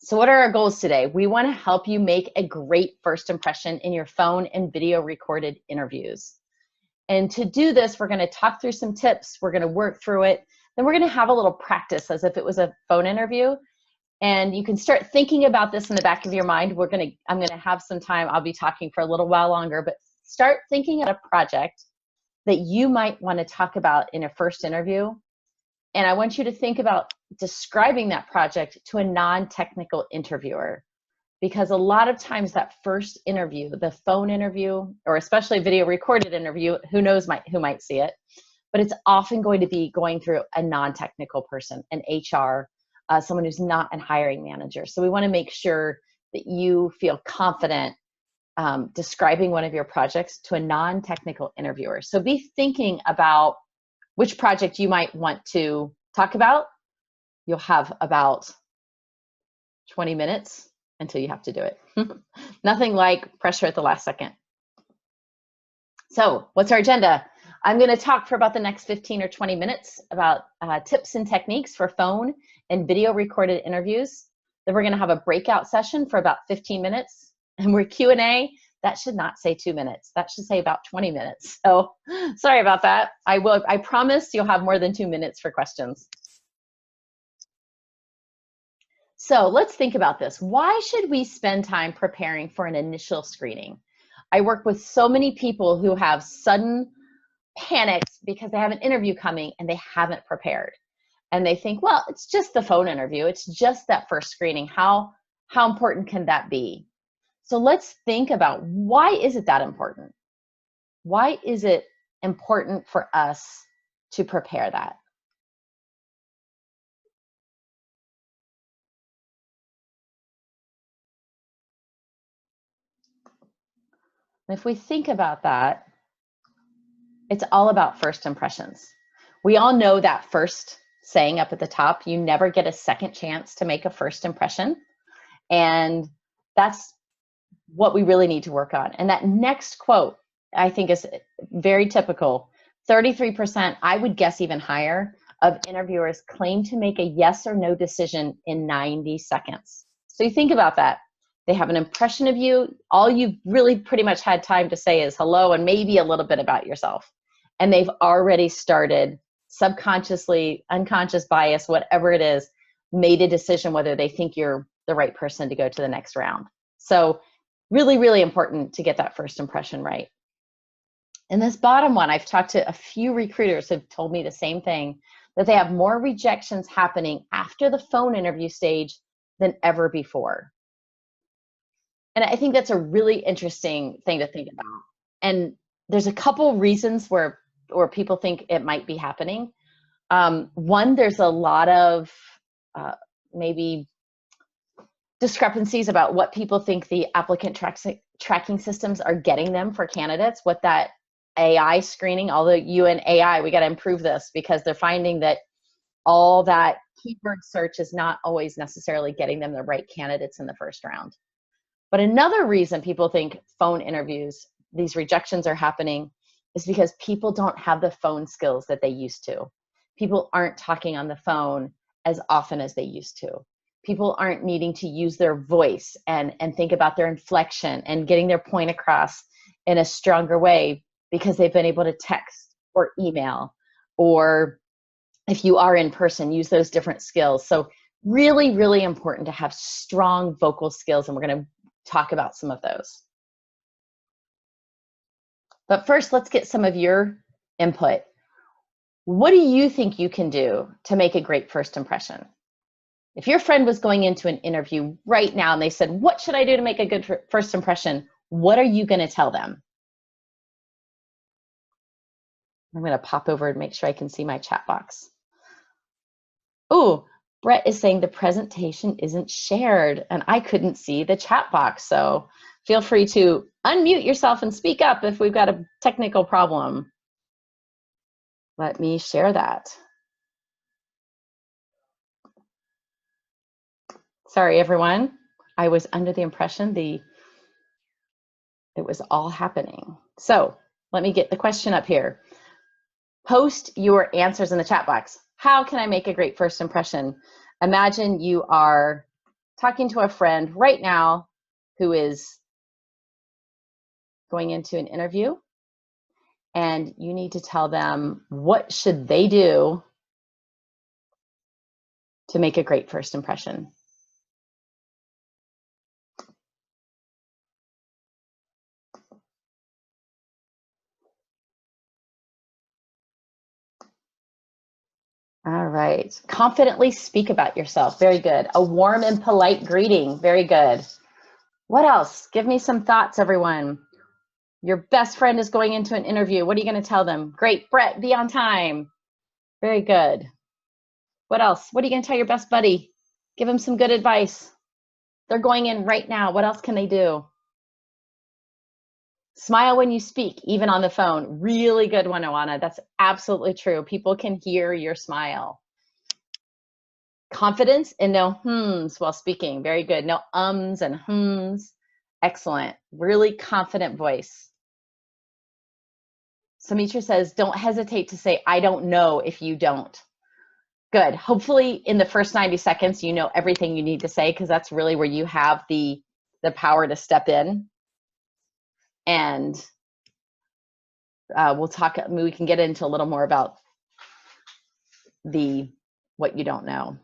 So what are our goals today? We want to help you make a great first impression in your phone and video recorded interviews. And to do this, we're going to talk through some tips. We're going to work through it. Then we're going to have a little practice as if it was a phone interview. And you can start thinking about this in the back of your mind. I'm going to have some time. I'll be talking for a little while longer, but start thinking of a project that you might want to talk about in a first interview. And I want you to think about describing that project to a non-technical interviewer, because a lot of times that first interview, the phone interview, or especially video recorded interview, who knows who might see it, but it's often going to be going through a non-technical person, an HR, someone who's not a hiring manager. So we want to make sure that you feel confident describing one of your projects to a non-technical interviewer. So be thinking about which project you might want to talk about. You'll have about 20 minutes until you have to do it. Nothing like pressure at the last second. So what's our agenda? I'm going to talk for about the next 15 or 20 minutes about tips and techniques for phone and video recorded interviews. Then we're going to have a breakout session for about 15 minutes. And we're Q&A. That should not say 2 minutes. That should say about 20 minutes. So sorry about that. I promise you'll have more than 2 minutes for questions. So let's think about this. Why should we spend time preparing for an initial screening? I work with so many people who have sudden panics because they have an interview coming and they haven't prepared. And they think, well, it's just the phone interview. It's just that first screening. How important can that be? So let's think about, why is it that important? Why is it important for us to prepare that? And if we think about that, it's all about first impressions. We all know that first saying up at the top, you never get a second chance to make a first impression. And that's what we really need to work on. And that next quote, I think, is very typical. 33%, I would guess even higher, of interviewers claim to make a yes or no decision in 90 seconds. So you think about that. They have an impression of you. All you've really pretty much had time to say is hello and maybe a little bit about yourself. And they've already started subconsciously, unconscious bias, whatever it is, made a decision whether they think you're the right person to go to the next round. So really, really important to get that first impression right. And this bottom one, I've talked to a few recruiters who've told me the same thing, that they have more rejections happening after the phone interview stage than ever before. And I think that's a really interesting thing to think about. And there's a couple reasons where people think it might be happening. One, there's a lot of maybe discrepancies about what people think the applicant tracking systems are getting them for candidates, what that AI screening, although you and AI, we got to improve this, because they're finding that all that keyword search is not always necessarily getting them the right candidates in the first round. But another reason people think phone interviews, these rejections are happening, is because people don't have the phone skills that they used to. People aren't talking on the phone as often as they used to. People aren't needing to use their voice and think about their inflection and getting their point across in a stronger way, because they've been able to text or email, or if you are in person, use those different skills. So really, really important to have strong vocal skills, and we're going to talk about some of those. But first, let's get some of your input. What do you think you can do to make a great first impression? If your friend was going into an interview right now and they said, what should I do to make a good first impression? What are you going to tell them? I'm going to pop over and make sure I can see my chat box. Oh, Brett is saying the presentation isn't shared, and I couldn't see the chat box. So feel free to unmute yourself and speak up if we've got a technical problem. Let me share that. Sorry, everyone. I was under the impression it was all happening. So let me get the question up here. Post your answers in the chat box. How can I make a great first impression? Imagine you are talking to a friend right now who is going into an interview, and you need to tell them what should they do to make a great first impression. All right. Confidently speak about yourself. Very good. A warm and polite greeting. Very good. What else? Give me some thoughts, everyone. Your best friend is going into an interview. What are you going to tell them? Great, Brett, be on time. Very good. What else? What are you going to tell your best buddy? Give him some good advice. They're going in right now. What else can they do? Smile when you speak, even on the phone. Really good one, Oana. That's absolutely true. People can hear your smile. Confidence and no hmms while speaking. Very good. No ums and hmms. Excellent. Really confident voice. Samitra says, don't hesitate to say, I don't know if you don't. Good. Hopefully in the first 90 seconds, you know everything you need to say, because that's really where you have the power to step in. And we'll talk, we can get into a little more about what you don't know.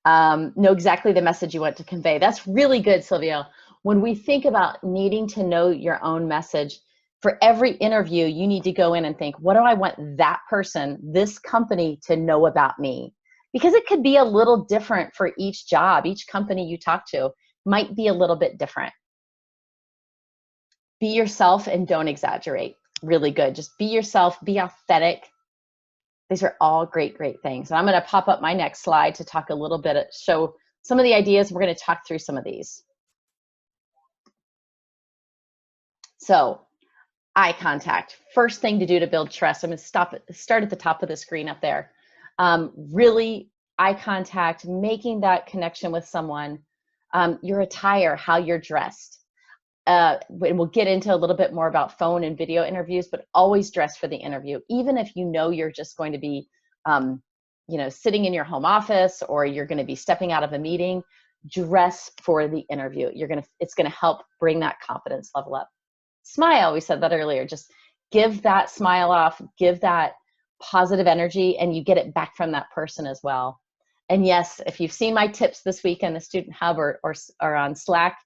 Know exactly the message you want to convey. That's really good, Sylvia. When we think about needing to know your own message, for every interview, you need to go in and think, what do I want that person, this company to know about me? Because it could be a little different for each job. Each company you talk to might be a little bit different. Be yourself and don't exaggerate. Really good. Just be yourself, be authentic. These are all great, great things. And I'm going to pop up my next slide to talk a little bit, show some of the ideas. We're going to talk through some of these. So, eye contact. First thing to do to build trust. I'm going to start at the top of the screen up there. Really, eye contact, making that connection with someone. Your attire, how you're dressed. We'll get into a little bit more about phone and video interviews, but always dress for the interview. Even if you know you're just going to be, sitting in your home office, or you're going to be stepping out of a meeting, dress for the interview. It's going to help bring that confidence level up. Smile, we said that earlier. Just give that smile off, give that positive energy, and you get it back from that person as well. And yes, if you've seen my tips this week in the Student Hub or on Slack,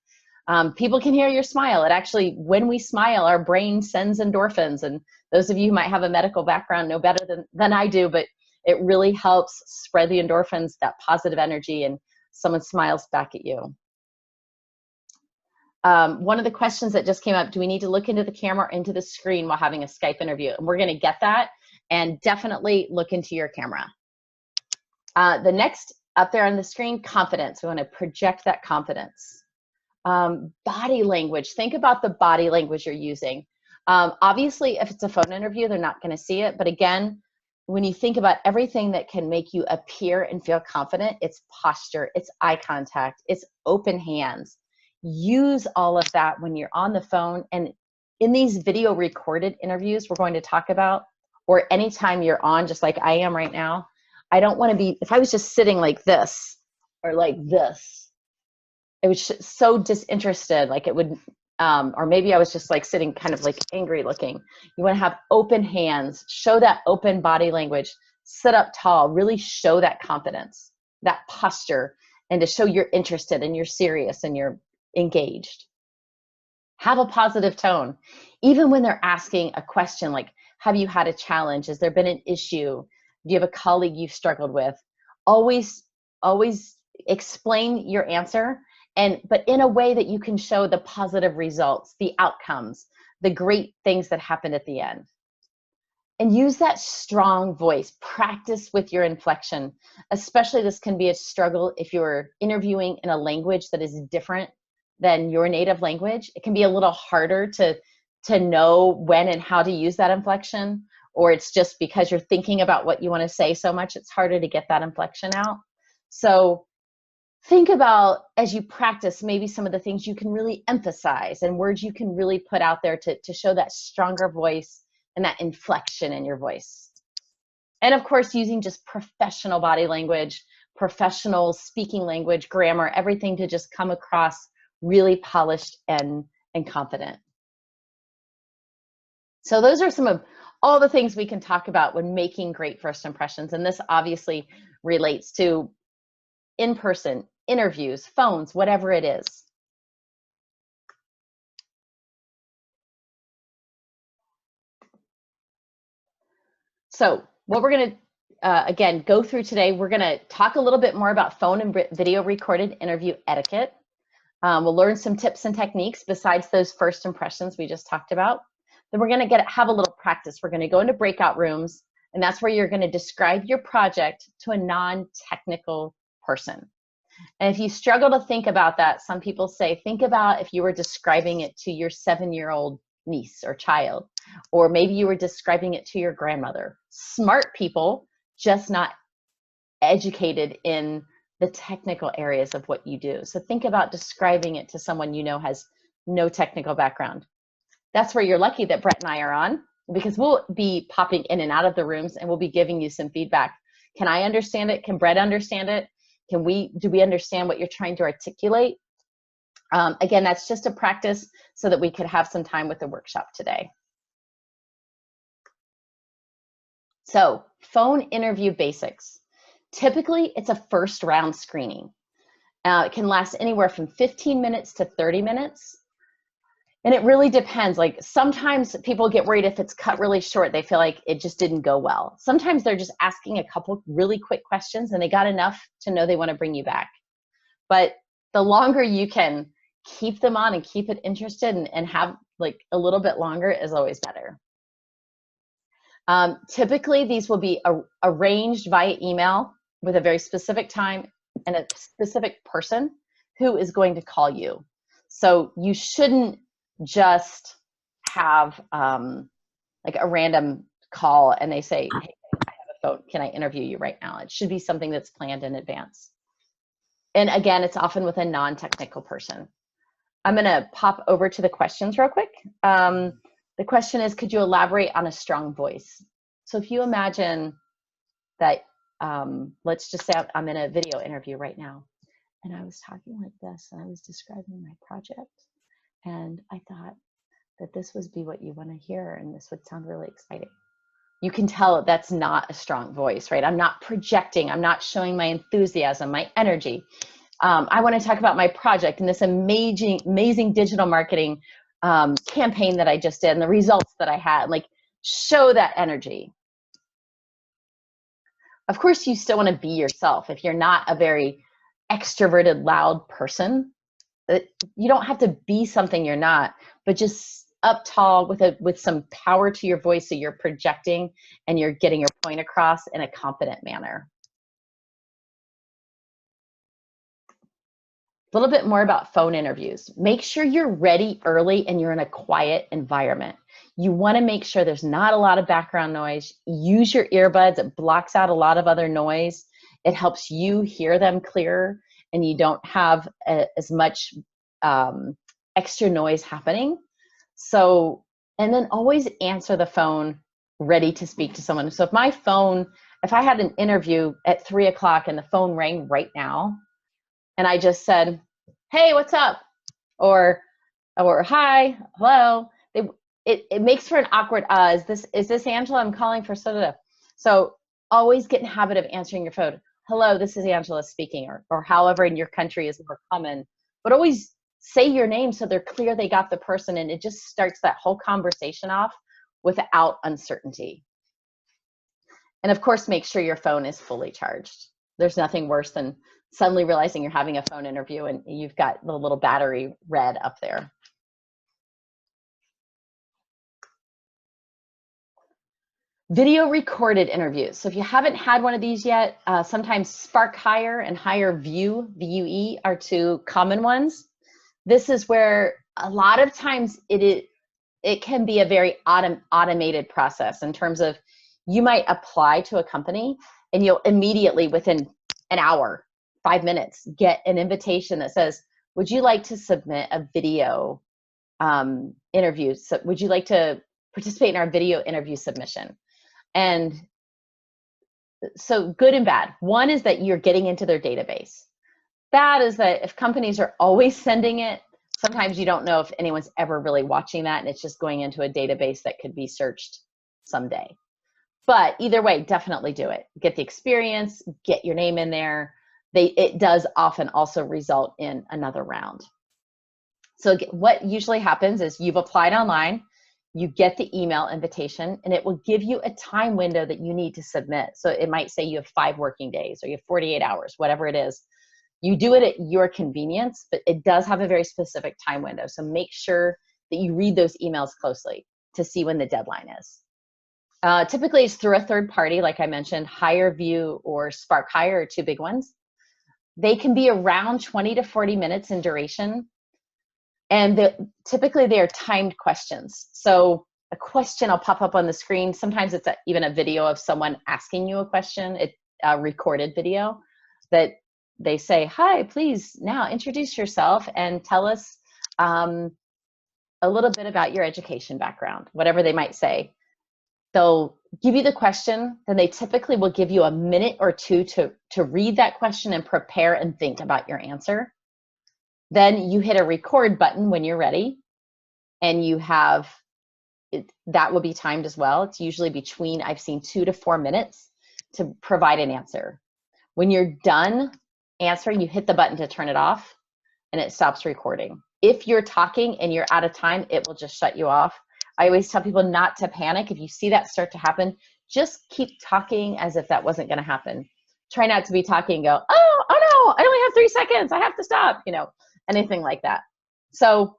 people can hear your smile. It actually, when we smile, our brain sends endorphins. And those of you who might have a medical background know better than I do, but it really helps spread the endorphins, that positive energy, and someone smiles back at you. One of the questions that just came up, do we need to look into the camera or into the screen while having a Skype interview? And we're going to get that, and definitely look into your camera. The next up there on the screen, confidence. We want to project that confidence. Body language. Think about the body language you're using. Obviously, if it's a phone interview, they're not going to see it. But again, when you think about everything that can make you appear and feel confident, it's posture, it's eye contact, it's open hands. Use all of that when you're on the phone. And in these video recorded interviews we're going to talk about, or anytime you're on, just like I am right now, I don't want to be, if I was just sitting like this or like this, it was so disinterested, like it would, or maybe I was just like sitting kind of like angry looking. You want to have open hands, show that open body language, sit up tall, really show that confidence, that posture, and to show you're interested and you're serious and you're engaged. Have a positive tone. Even when they're asking a question like, have you had a challenge? Has there been an issue? Do you have a colleague you've struggled with? Always explain your answer, but in a way that you can show the positive results, the outcomes, the great things that happened at the end. And use that strong voice. Practice with your inflection. Especially this can be a struggle if you're interviewing in a language that is different than your native language. It can be a little harder to know when and how to use that inflection, or it's just because you're thinking about what you want to say so much, it's harder to get that inflection out. So think about, as you practice, maybe some of the things you can really emphasize and words you can really put out there to show that stronger voice and that inflection in your voice. And of course, using just professional body language, professional speaking language, grammar, everything to just come across really polished and confident. So those are some of all the things we can talk about when making great first impressions. And this obviously relates to in-person interviews, phones, whatever it is. So what we're going to, again, go through today, we're going to talk a little bit more about phone and video recorded interview etiquette. We'll learn some tips and techniques besides those first impressions we just talked about. Then we're going to have a little practice. We're going to go into breakout rooms, and that's where you're going to describe your project to a non-technical person. And if you struggle to think about that, some people say, think about if you were describing it to your 7-year-old niece or child, or maybe you were describing it to your grandmother. Smart people, just not educated in the technical areas of what you do. So think about describing it to someone you know has no technical background. That's where you're lucky that Brett and I are on, because we'll be popping in and out of the rooms and we'll be giving you some feedback. Can I understand it? Can Brett understand it? Do we understand what you're trying to articulate? Again, that's just a practice so that we could have some time with the workshop today. So, phone interview basics. Typically, it's a first round screening. It can last anywhere from 15 minutes to 30 minutes. And it really depends. Like sometimes people get worried if it's cut really short, they feel like it just didn't go well. Sometimes they're just asking a couple really quick questions and they got enough to know they want to bring you back. But the longer you can keep them on and keep it interested and have like a little bit longer is always better. Typically, these will be arranged via email with a very specific time and a specific person who is going to call you. So you shouldn't just have like a random call and they say, hey, I have a phone, can I interview you right now? It should be something that's planned in advance. And again, it's often with a non-technical person. I'm gonna pop over to the questions real quick. The question is, could you elaborate on a strong voice? So if you imagine that, let's just say I'm in a video interview right now and I was talking like this and I was describing my project. And I thought that this would be what you want to hear and this would sound really exciting. You can tell that's not a strong voice, right? I'm not projecting. I'm not showing my enthusiasm, my energy. I want to talk about my project and this amazing digital marketing campaign that I just did and the results that I had. Like, show that energy. Of course, you still want to be yourself. If you're not a very extroverted, loud person, you don't have to be something you're not, but just up tall with some power to your voice so you're projecting and you're getting your point across in a confident manner. A little bit more about phone interviews. Make sure you're ready early and you're in a quiet environment. You want to make sure there's not a lot of background noise. Use your earbuds. It blocks out a lot of other noise. It helps you hear them clearer and you don't have as much extra noise happening. So, and then always answer the phone ready to speak to someone. So if I had an interview at 3 o'clock and the phone rang right now, and I just said, hey, what's up? Or hi, hello. It makes for an awkward, is this Angela? I'm calling for so. So always get in the habit of answering your phone. Hello, this is Angela speaking, or however in your country is more common. But always say your name so they're clear they got the person, and it just starts that whole conversation off without uncertainty. And of course, make sure your phone is fully charged. There's nothing worse than suddenly realizing you're having a phone interview and you've got the little battery red up there. Video recorded interviews. So if you haven't had one of these yet, sometimes Spark Hire and Hire View, VUE, are two common ones. This is where a lot of times it can be a very automated process in terms of you might apply to a company and you'll immediately within an hour, 5 minutes, get an invitation that says, would you like to submit a video interview? So would you like to participate in our video interview submission? And So good and bad. One is that you're getting into their database. Bad is that if companies are always sending it, sometimes you don't know if anyone's ever really watching that, and it's just going into a database that could be searched someday. But either way, definitely do it. Get the experience, get your name in there. It does often also result in another round. So what usually happens is you've applied online, you get the email invitation, and it will give you a time window that you need to submit. So it might say you have 5 working days or you have 48 hours, whatever it is. You do it at your convenience, but it does have a very specific time window. So make sure that you read those emails closely to see when the deadline is. Typically, it's through a third party, like I mentioned. HireVue or Spark Hire are 2 big ones. They can be around 20 to 40 minutes in duration. And typically, they are timed questions. So a question will pop up on the screen. Sometimes it's even a video of someone asking you a question, a recorded video that they say, hi, please now introduce yourself and tell us a little bit about your education background, whatever they might say. They'll give you the question, then they typically will give you a minute or 2 to read that question and prepare and think about your answer. Then you hit a record button when you're ready, and you have, that will be timed as well. It's usually between, I've seen 2 to 4 minutes to provide an answer. When you're done answering, you hit the button to turn it off, and it stops recording. If you're talking and you're out of time, it will just shut you off. I always tell people not to panic. If you see that start to happen, just keep talking as if that wasn't going to happen. Try not to be talking and go, oh no, I only have 3 seconds. I have to stop, anything like that. So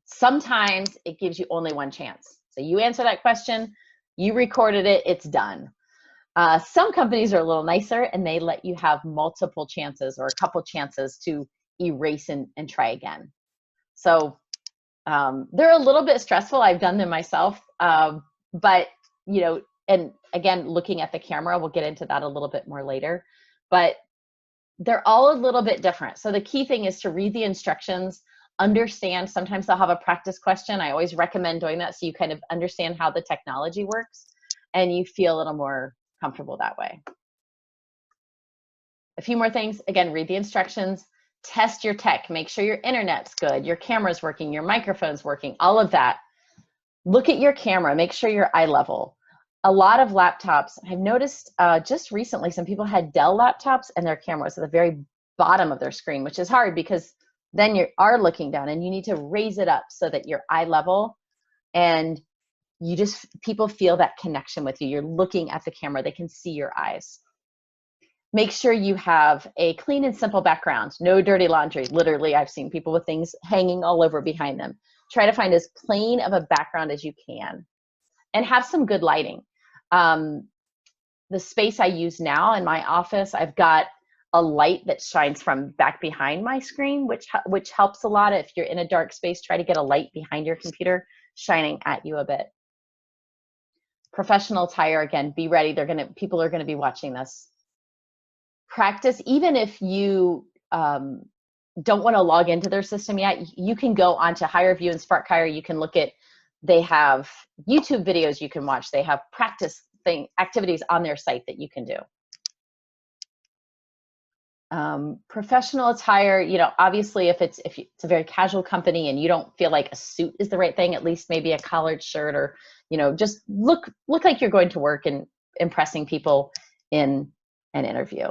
sometimes it gives you only one chance. So you answer that question, you recorded it, it's done. Some companies are a little nicer and they let you have multiple chances or a couple chances to erase and try again. So they're a little bit stressful. I've done them myself. But, and again, looking at the camera, we'll get into that a little bit more later. But they're all a little bit different. So the key thing is to read the instructions, understand. Sometimes they'll have a practice question. I always recommend doing that so you kind of understand how the technology works and you feel a little more comfortable that way. A few more things. Again, read the instructions. Test your tech, make sure your internet's good, your camera's working, your microphone's working, all of that. Look at your camera, make sure you're eye level. A lot of laptops, I've noticed just recently, some people had Dell laptops and their camera was at the very bottom of their screen, which is hard because then you are looking down and you need to raise it up so that you're eye level and people feel that connection with you. You're looking at the camera, they can see your eyes. Make sure you have a clean and simple background, no dirty laundry. Literally, I've seen people with things hanging all over behind them. Try to find as plain of a background as you can and have some good lighting. The space I use now in my office, I've got a light that shines from back behind my screen, which helps a lot. If you're in a dark space, try to get a light behind your computer shining at you a bit. Professional attire, again, be ready. People are gonna be watching this. Practice, even if you don't want to log into their system yet, you can go onto HireVue and Spark Hire. You can look at, they have YouTube videos you can watch. They have practice activities on their site that you can do. Professional attire, obviously if it's a very casual company and you don't feel like a suit is the right thing, at least maybe a collared shirt or, just look like you're going to work and impressing people in an interview.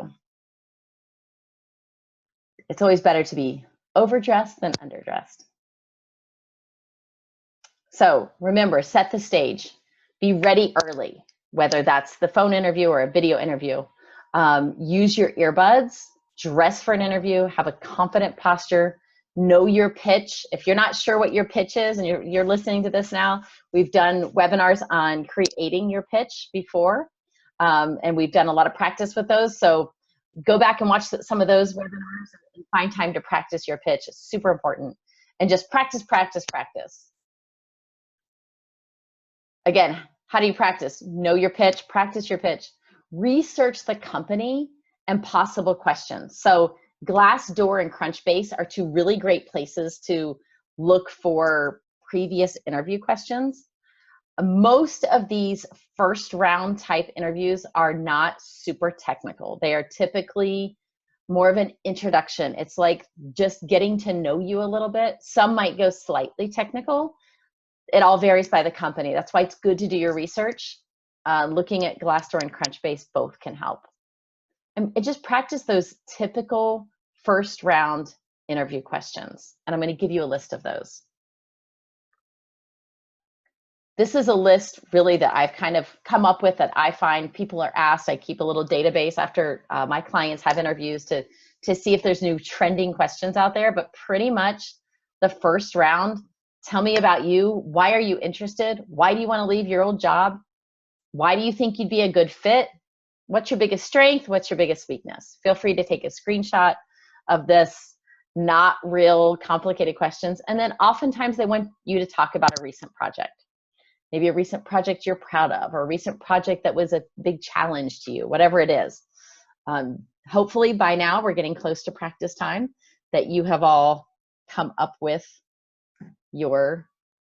It's always better to be overdressed than underdressed. So remember, set the stage. Be ready early, whether that's the phone interview or a video interview. Use your earbuds, dress for an interview, have a confident posture, know your pitch. If you're not sure what your pitch is and you're listening to this now, we've done webinars on creating your pitch before, and we've done a lot of practice with those. So go back and watch some of those webinars and find time to practice your pitch. It's super important. And just practice, practice, practice. Again, how do you practice? Know your pitch, practice your pitch. Research the company and possible questions. So Glassdoor and Crunchbase are 2 really great places to look for previous interview questions. Most of these first round type interviews are not super technical. They are typically more of an introduction. It's like just getting to know you a little bit. Some might go slightly technical. It all varies by the company. That's why it's good to do your research. Looking at Glassdoor and Crunchbase both can help. And just practice those typical first round interview questions. And I'm going to give you a list of those. This is a list really that I've kind of come up with that I find people are asked. I keep a little database after my clients have interviews to see if there's new trending questions out there. But pretty much the first round, tell me about you. Why are you interested? Why do you want to leave your old job? Why do you think you'd be a good fit? What's your biggest strength? What's your biggest weakness? Feel free to take a screenshot of this, not real complicated questions. And then oftentimes they want you to talk about a recent project. Maybe a recent project you're proud of, or a recent project that was a big challenge to you, whatever it is. Hopefully by now we're getting close to practice time, that you have all come up with your